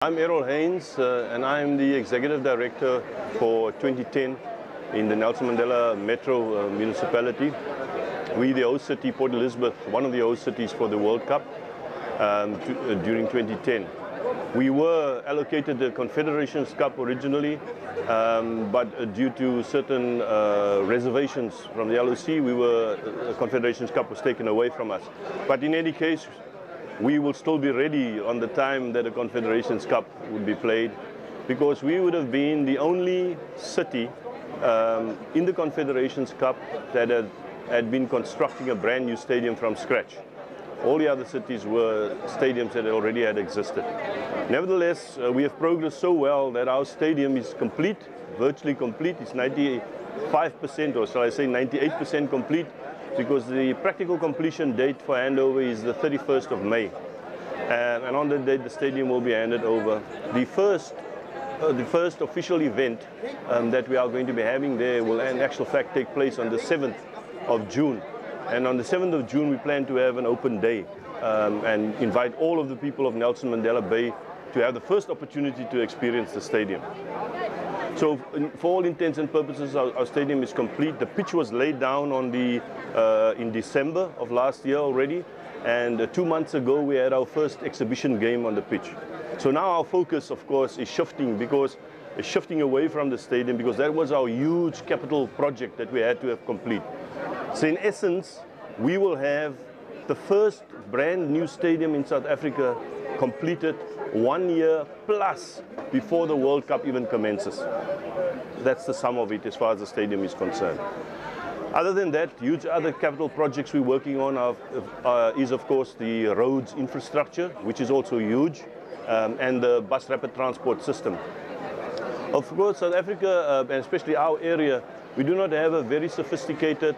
I'm Errol Haynes and I'm the Executive Director for 2010 in the Nelson Mandela Metro Municipality. We're the host city, Port Elizabeth, one of the host cities for the World Cup during 2010. We were allocated the Confederations Cup originally, but due to certain reservations from the LOC, the Confederations Cup was taken away from us. But in any case, we will still be ready on the time that the Confederations Cup would be played, because we would have been the only city in the Confederations Cup that had been constructing a brand new stadium from scratch. All the other cities were stadiums that already had existed. Nevertheless, we have progressed so well that our stadium is complete, virtually complete. It's 95%, or shall I say 98% complete, because the practical completion date for handover is the 31st of May. And on that date, the stadium will be handed over. The first official event that we are going to be having there will in actual fact take place on the 7th of June. And on the 7th of June, we plan to have an open day and invite all of the people of Nelson Mandela Bay to have the first opportunity to experience the stadium. So for all intents and purposes, our stadium is complete. The pitch was laid down on in December of last year already, and 2 months ago we had our first exhibition game on the pitch. So now our focus, of course, is shifting away from the stadium, because that was our huge capital project that we had to have complete. So in essence, we will have the first brand new stadium in South Africa completed 1 year plus before the World Cup even commences. That's the sum of it as far as the stadium is concerned. Other than that, huge other capital projects we're working on is of course the roads infrastructure, which is also huge, and the bus rapid transport system. Of course, South Africa, and especially our area, we do not have a very sophisticated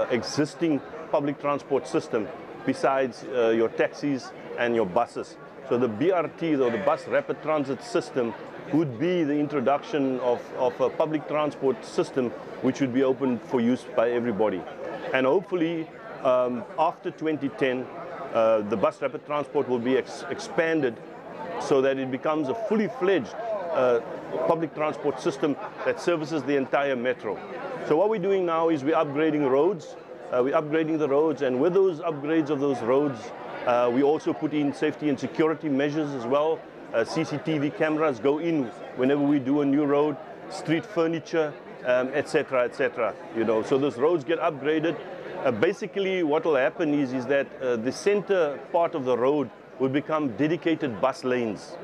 existing public transport system besides your taxis and your buses. So the BRT, or the bus rapid transit system, would be the introduction of a public transport system which would be open for use by everybody. And hopefully, after 2010, the bus rapid transport will be expanded so that it becomes a fully fledged public transport system that services the entire metro. So what we're doing now is we're upgrading roads. We're upgrading the roads, and with those upgrades of those roads, we also put in safety and security measures as well. CCTV cameras go in whenever we do a new road, street furniture, etc., etc. You know, so those roads get upgraded. Basically, what will happen is that the center part of the road will become dedicated bus lanes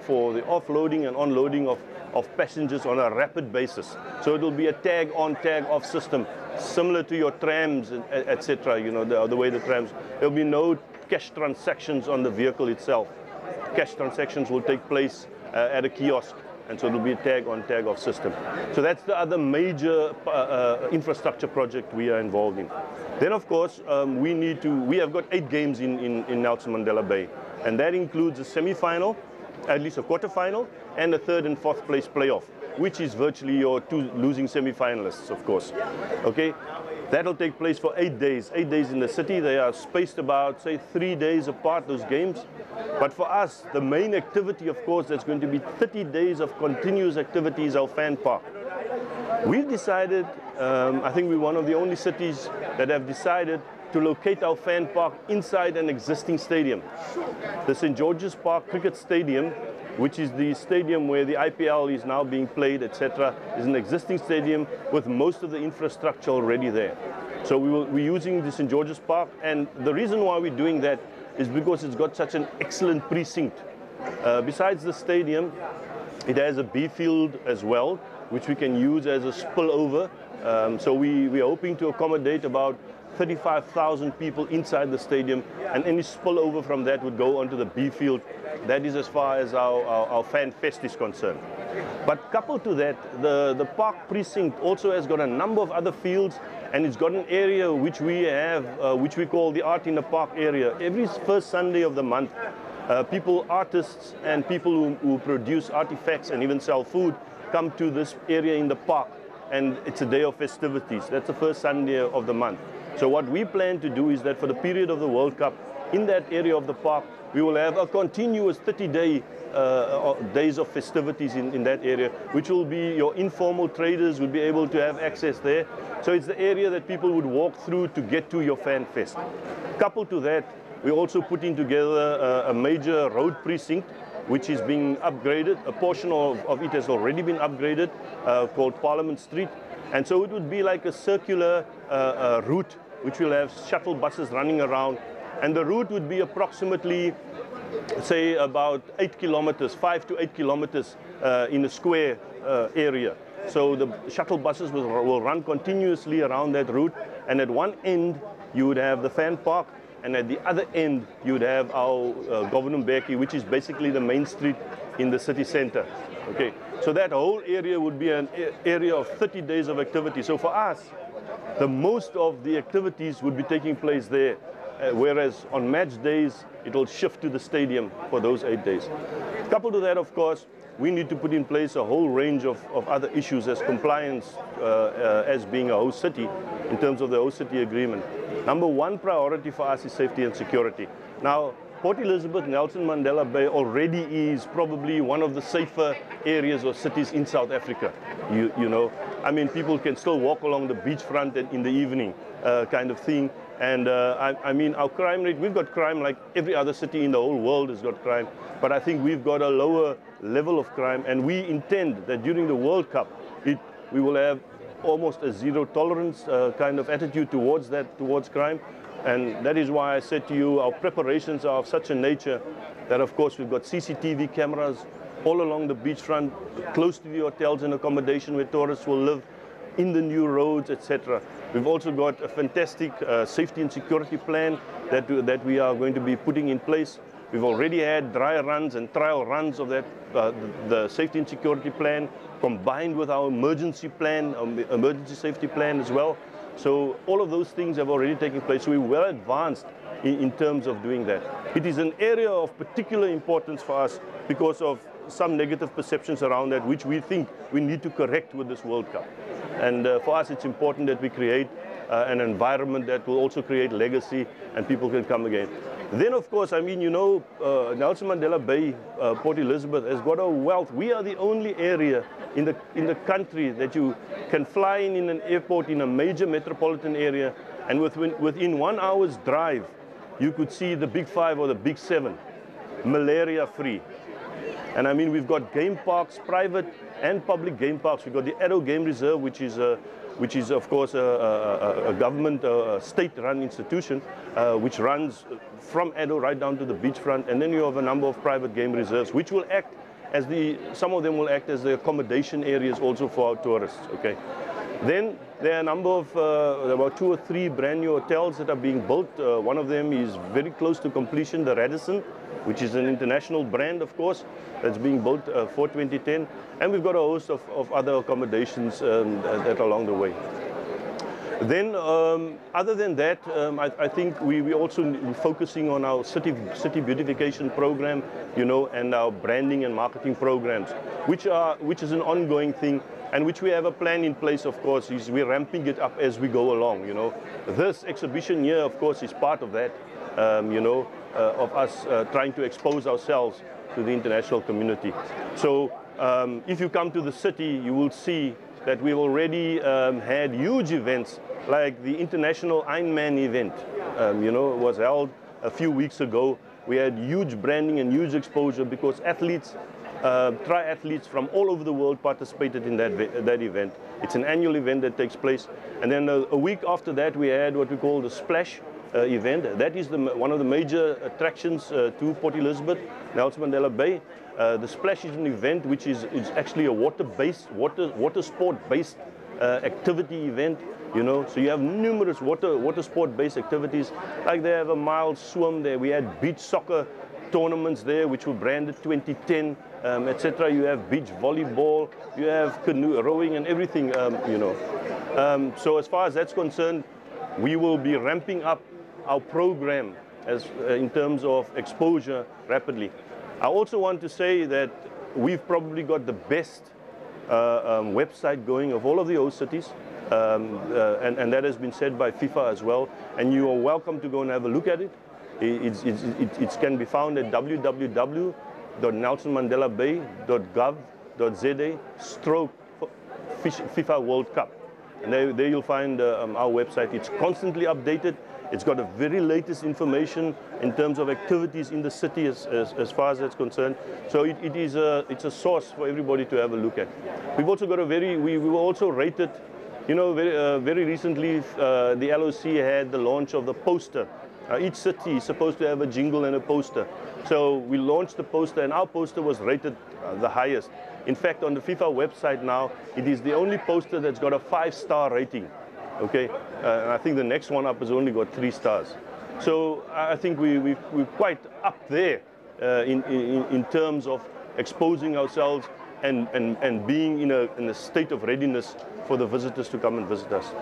for the offloading and unloading of passengers on a rapid basis. So it will be a tag on, tag off system, similar to your trams, etc. You know, the way the trams. There will be no cash transactions on the vehicle itself. Cash transactions will take place at a kiosk, and so it will be a tag on, tag off system. So that's the other major infrastructure project we are involved in. Then of course, we have got 8 games in Nelson Mandela Bay, and that includes a semi-final, at least a quarter-final, and a 3rd and 4th place playoff, which is virtually your 2 losing semi-finalists, of course. Okay, that'll take place for 8 days. 8 days in the city. They are spaced about, say, 3 days apart, those games. But for us, the main activity, of course, that's going to be 30 days of continuous activity is our fan park. We've decided, I think we're one of the only cities that have decided to locate our fan park inside an existing stadium. The St. George's Park Cricket Stadium, which is the stadium where the IPL is now being played, etc., is an existing stadium with most of the infrastructure already there. So we're using the St. George's Park, and the reason why we're doing that is because it's got such an excellent precinct. Besides the stadium, it has a B field as well, which we can use as a spillover. So we're hoping to accommodate about 35,000 people inside the stadium, and any spillover from that would go onto the B field. That is as far as our fan fest is concerned. But coupled to that, the park precinct also has got a number of other fields, and it's got an area which we have, which we call the Art in the Park area. Every first Sunday of the month, artists and people who produce artifacts and even sell food come to this area in the park, and it's a day of festivities. That's the first Sunday of the month. So what we plan to do is that for the period of the World Cup, in that area of the park, we will have a continuous 30-day days of festivities in that area, which will be your informal traders would be able to have access there. So it's the area that people would walk through to get to your fan fest. Coupled to that, we're also putting together a major road precinct which is being upgraded. A portion of it has already been upgraded, called Parliament Street. And so it would be like a circular route which will have shuttle buses running around. And the route would be approximately, say, about 8 kilometers, 5 to 8 kilometers in a square area. So the shuttle buses will run continuously around that route. And at one end, you would have the fan park. And at the other end, you would have our Government Beki, which is basically the main street in the city center. Okay, so that whole area would be an area of 30 days of activity. So for us, the most of the activities would be taking place there, whereas on match days, it will shift to the stadium for those 8 days. Coupled to that, of course, we need to put in place a whole range of other issues as compliance as being a host city in terms of the host city agreement. Number one priority for us is safety and security. Now, Port Elizabeth, Nelson Mandela Bay already is probably one of the safer areas or cities in South Africa. You know, I mean, people can still walk along the beachfront in the evening kind of thing. And I mean, our crime rate, we've got crime like every other city in the whole world has got crime. But I think we've got a lower level of crime. And we intend that during the World Cup, we will have almost a zero tolerance kind of attitude towards crime. And that is why I said to you, our preparations are of such a nature that, of course, we've got CCTV cameras all along the beachfront, close to the hotels and accommodation where tourists will live, in the new roads, etc. We've also got a fantastic safety and security plan that we are going to be putting in place. We've already had dry runs and trial runs of that, the safety and security plan, combined with our emergency plan, emergency safety plan as well. So all of those things have already taken place. So we're well advanced in terms of doing that. It is an area of particular importance for us because of some negative perceptions around that, which we think we need to correct with this World Cup. And for us, it's important that we create an environment that will also create legacy and people can come again. Then, of course, I mean, you know, Nelson Mandela Bay, Port Elizabeth has got a wealth. We are the only area in the country that you can fly in an airport in a major metropolitan area, and within 1 hour's drive, you could see the Big Five or the Big Seven, malaria-free. And I mean, we've got game parks, private and public game parks. We've got the Addo Game Reserve, which is of course a government, state-run institution, which runs from Addo right down to the beachfront. And then you have a number of private game reserves, which will act as some of them will act as the accommodation areas also for our tourists. Okay. Then there are a number of about 2 or 3 brand new hotels that are being built. One of them is very close to completion, the Radisson, which is an international brand, of course, that's being built for 2010. And we've got a host of other accommodations that are along the way. Then, other than that, I think we also focusing on our city beautification program, you know, and our branding and marketing programs, which is an ongoing thing, and which we have a plan in place. Of course, we're ramping it up as we go along. You know, this exhibition here, of course, is part of that. You know, of us trying to expose ourselves to the international community. So, if you come to the city, you will see that we've already had huge events like the International Ironman event. You know, it was held a few weeks ago. We had huge branding and huge exposure because athletes, triathletes from all over the world participated in that event. It's an annual event that takes place. And then a week after that, we had what we call the Splash event. That is one of the major attractions to Port Elizabeth, Nelson Mandela Bay. The Splash is an event which is actually a water sport-based activity event. You know, so you have numerous water sport-based activities. Like they have a mile swim there. We had beach soccer tournaments there, which were branded 2010, etc. You have beach volleyball. You have canoe rowing and everything. You know, so as far as that's concerned, we will be ramping up our program in terms of exposure rapidly. I also want to say that we've probably got the best website going of all of the host cities. And that has been said by FIFA as well. And you are welcome to go and have a look at it. It can be found at www.nelsonmandelabay.gov.za/FIFA World Cup. And there you'll find our website. It's constantly updated. It's got a very latest information in terms of activities in the city as far as that's concerned. So it's a source for everybody to have a look at. We've also got we were also rated, you know, very recently the LOC had the launch of the poster. Each city is supposed to have a jingle and a poster. So we launched the poster, and our poster was rated the highest. In fact, on the FIFA website now, it is the only poster that's got a 5-star rating. Okay, and I think the next one up has only got 3 stars. So I think we're quite up there in terms of exposing ourselves and being in a state of readiness for the visitors to come and visit us.